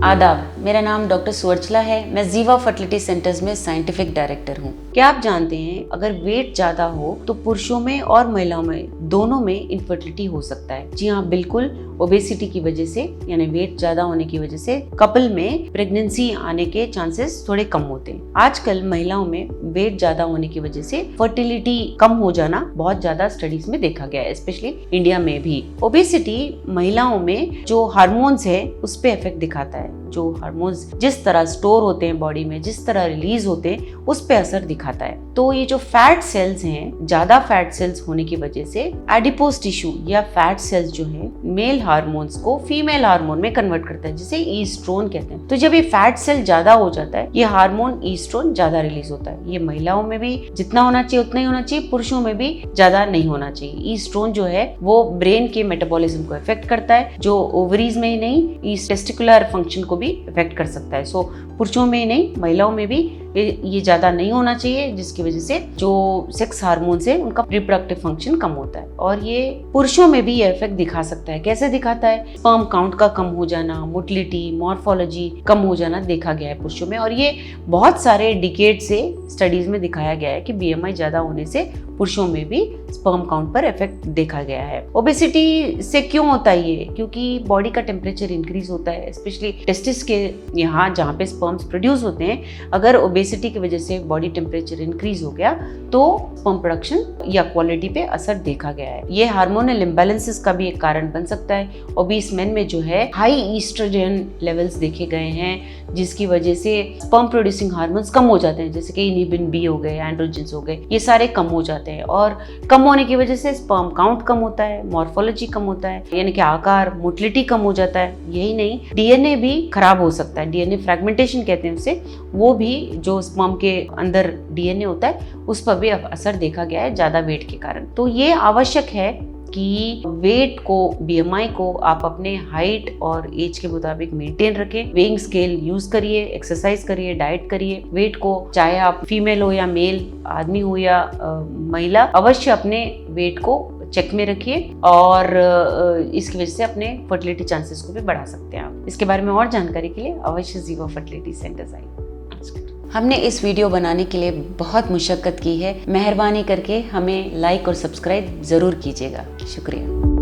आदाब, मेरा नाम डॉक्टर सुवर्चला है। मैं जीवा फर्टिलिटी सेंटर्स में साइंटिफिक डायरेक्टर हूँ। क्या आप जानते हैं अगर वेट ज्यादा हो तो पुरुषों में और महिलाओं में दोनों में इनफर्टिलिटी हो सकता है? जी हाँ, बिल्कुल। ओबेसिटी की वजह से यानी वेट ज्यादा होने की वजह से कपल में प्रेगनेंसी आने के चांसेस थोड़े कम होते हैं। आजकल महिलाओं में वेट ज्यादा होने की वजह से फर्टिलिटी कम हो जाना बहुत ज्यादा स्टडीज में देखा गया है, स्पेशली इंडिया में भी। ओबेसिटी महिलाओं में जो हार्मोन्स है उस पे इफेक्ट दिखाता है। जो हार्मोन्स जिस तरह स्टोर होते हैं बॉडी में, जिस तरह रिलीज होते हैं, उस पे असर दिखाता है। तो ये जो फैट सेल्स हैं, ज्यादा फैट सेल्स होने की वजह से एडिपोज टिश्यू या फैट सेल्स जो है मेल हार्मोन्स को फीमेल हार्मोन में कन्वर्ट करता है, जिसे ईस्ट्रोन कहते हैं। तो जब ये फैट सेल ज्यादा हो जाता है, ये हार्मोन ईस्ट्रोन ज्यादा रिलीज होता है। ये महिलाओं में भी जितना होना चाहिए उतना ही होना चाहिए, पुरुषों में भी ज्यादा नहीं होना चाहिए। ईस्ट्रोन जो है वो ब्रेन के मेटाबॉलिज्म को इफेक्ट करता है, जो ओवरीज में ही नहीं, टेस्टिकुलर फंक्शन को भी इफेक्ट कर सकता है। सो पुरुषों में ही नहीं, महिलाओं में भी ये ज्यादा नहीं होना चाहिए, जिसकी वजह से जो सेक्स हार्मोन्स है उनका रिप्रोडक्टिव फंक्शन कम होता है। और ये पुरुषों में भी ये इफेक्ट दिखा सकता है। कैसे दिखाता है? स्पर्म काउंट का कम हो जाना, मोटिलिटी, मॉर्फोलॉजी कम हो जाना देखा गया है पुरुषों में। और ये बहुत सारे डिकेड से स्टडीज में दिखाया गया है कि बीएमआई ज्यादा होने से पुरुषों में भी स्पर्म काउंट पर इफेक्ट देखा गया है। ओबेसिटी से क्यों होता है ये? क्योंकि बॉडी का टेम्परेचर इंक्रीज होता है, स्पेशली टेस्टिस के यहाँ जहाँ पे स्पर्म्स प्रोड्यूस होते हैं। अगर ओबेसिटी की वजह से बॉडी टेम्परेचर इंक्रीज हो गया तो स्पर्म प्रोडक्शन या क्वालिटी पे असर देखा गया है। ये हार्मोनल इम्बैलेंसेस का भी एक कारण बन सकता है। ओबीस मेन में जो है हाई ईस्ट्रोजन लेवल्स देखे गए हैं, जिसकी वजह से स्पर्म प्रोड्यूसिंग हार्मोन्स कम हो जाते हैं, जैसे कि इनिबिन बी हो गए, एंड्रोजेंस हो गए, ये सारे कम हो जाते हैं। और कम होने की वजह से स्पर्म काउंट कम होता है, मॉर्फोलॉजी कम होता है, यानी कि आकार, मोटिलिटी कम हो जाता है। यही नहीं, डीएनए भी खराब हो सकता है। डीएनए फ्रैगमेंटेशन कहते हैं उसे, वो भी जो स्पर्म के अंदर डीएनए होता है उस पर भी असर देखा गया है ज्यादा वेट के कारण। तो ये आवश्यक है कि वेट को, बीएमआई को आप अपने हाइट और एज के मुताबिक मेंटेन रखें। वेइंग स्केल यूज करिए, एक्सरसाइज करिए, डाइट करिए। वेट को, चाहे आप फीमेल हो या मेल, आदमी हो या महिला, अवश्य अपने वेट को चेक में रखिए और इसकी वजह से अपने फर्टिलिटी चांसेस को भी बढ़ा सकते हैं आप। इसके बारे में और जानकारी के लिए अवश्य जीवा फर्टिलिटी सेंटर्स आइए। हमने इस वीडियो बनाने के लिए बहुत मुशक्कत की है। मेहरबानी करके हमें लाइक और सब्सक्राइब जरूर कीजिएगा। शुक्रिया।